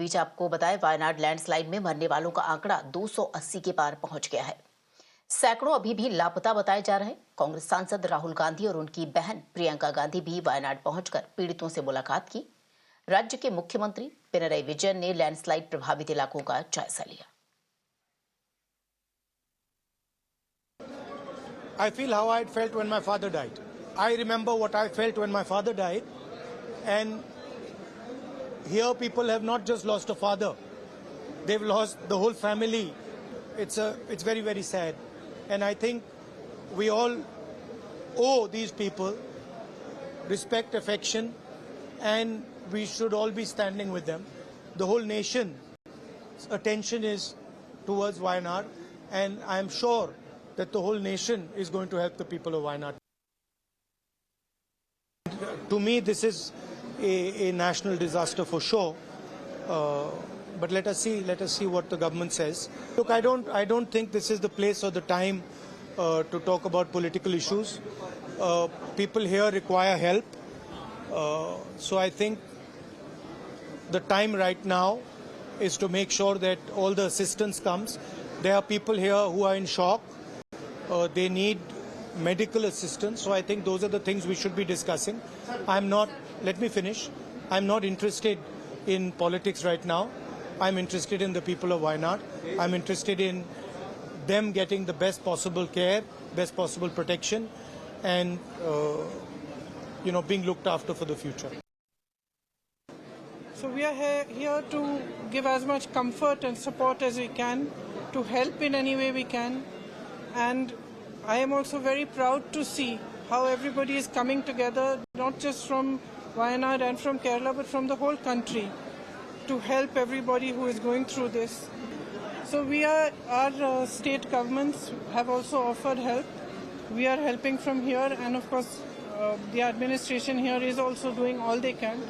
बीच आपको बताएं, वायनाड लैंडस्लाइड में मरने वालों का आंकड़ा 280 के पार पहुंच गया है। सैकड़ों अभी भी लापता बताए जा रहे हैं। कांग्रेस सांसद राहुल गांधी और उनकी बहन प्रियंका गांधी भी वायनाड पहुंचकर पीड़ितों से मुलाकात की। राज्य के मुख्यमंत्री पिनराई विजयन ने लैंडस्लाइड प्रभावित इलाकों का जायजा लिया। I feel how I felt when my father died. I remember what I felt when my father died, and here people have not just lost a father, they've lost the whole family. It's very, very sad, and I think we all owe these people respect, affection, and we should all be standing with them. The whole nation's attention is towards Wayanad, and I am sure that the whole nation is going to help the people of Wayanad. To me, this is a national disaster for sure. But let us see what the government says. Look, I don't think this is the place or the time to talk about political issues. People here require help. So I think the time right now is to make sure that all the assistance comes. There are people here who are in shock. They need medical assistance. So I think those are the things we should be discussing. Let me finish. I'm not interested in politics right now. I'm interested in the people of Wayanad. I'm interested in them getting the best possible care, best possible protection, and being looked after for the future. So we are here to give as much comfort and support as we can, to help in any way we can. And I am also very proud to see how everybody is coming together, not just from Wayanad and from Kerala, but from the whole country, to help everybody who is going through this. So our state governments have also offered help. We are helping from here, and of course the administration here is also doing all they can.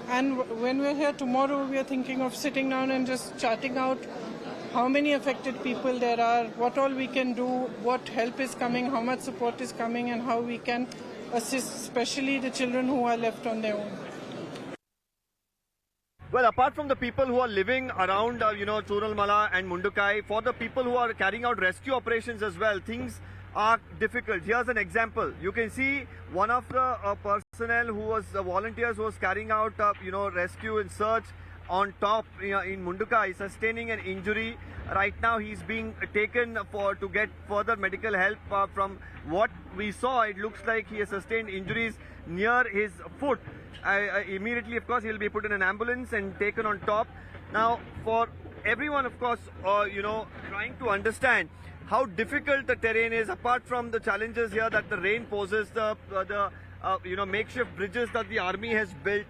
And when we're here tomorrow, we are thinking of sitting down and just charting out how many affected people there are, what all we can do, what help is coming, how much support is coming, and how we can assist especially the children who are left on their own. Well, apart from the people who are living around, Churalmala and Mundukai, for the people who are carrying out rescue operations as well, things are difficult. Here's an example. You can see one of the personnel who was volunteers who was carrying out, rescue and search on top in Mundukai, sustaining an injury. Right now he's being taken to get further medical help. From what we saw, it looks like he has sustained injuries near his foot. Immediately, of course, he'll be put in an ambulance and taken on top. Now, for everyone, of course, trying to understand how difficult the terrain is, apart from the challenges here that the rain poses, the makeshift bridges that the army has built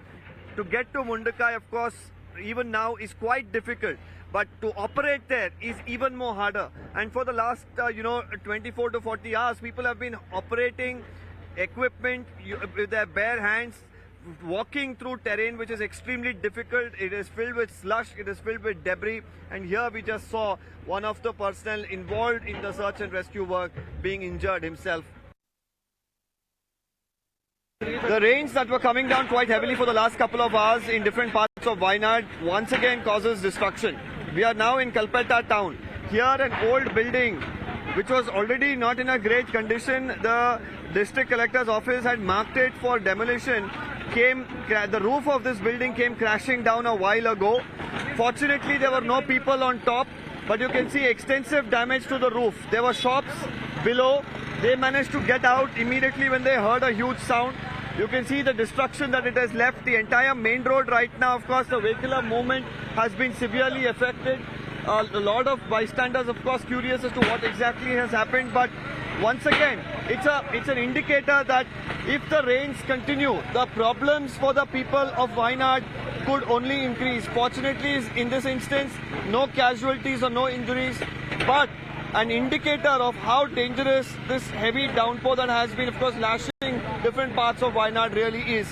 to get to Mundukai, of course, even now is quite difficult. But to operate there is even more harder. And for the last, 24 to 40 hours, people have been operating equipment with their bare hands, walking through terrain which is extremely difficult. It is filled with slush, it is filled with debris, and here we just saw one of the personnel involved in the search and rescue work being injured himself. The rains that were coming down quite heavily for the last couple of hours in different parts of Wayanad once again causes destruction. We are now in Kalpetta town. Here an old building which was already not in a great condition, the district collector's office had marked it for demolition. The roof of this building came crashing down a while ago. Fortunately, there were no people on top, but you can see extensive damage to the roof. There were shops below. They managed to get out immediately when they heard a huge sound. You can see the destruction that it has left. The entire main road right now, of course, the vehicular movement has been severely affected. A lot of bystanders, of course, curious as to what exactly has happened, but once again, it's an indicator that if the rains continue, the problems for the people of Wayanad could only increase. Fortunately, in this instance, no casualties or no injuries, but an indicator of how dangerous this heavy downpour that has been, of course, lashing different parts of Wayanad really is.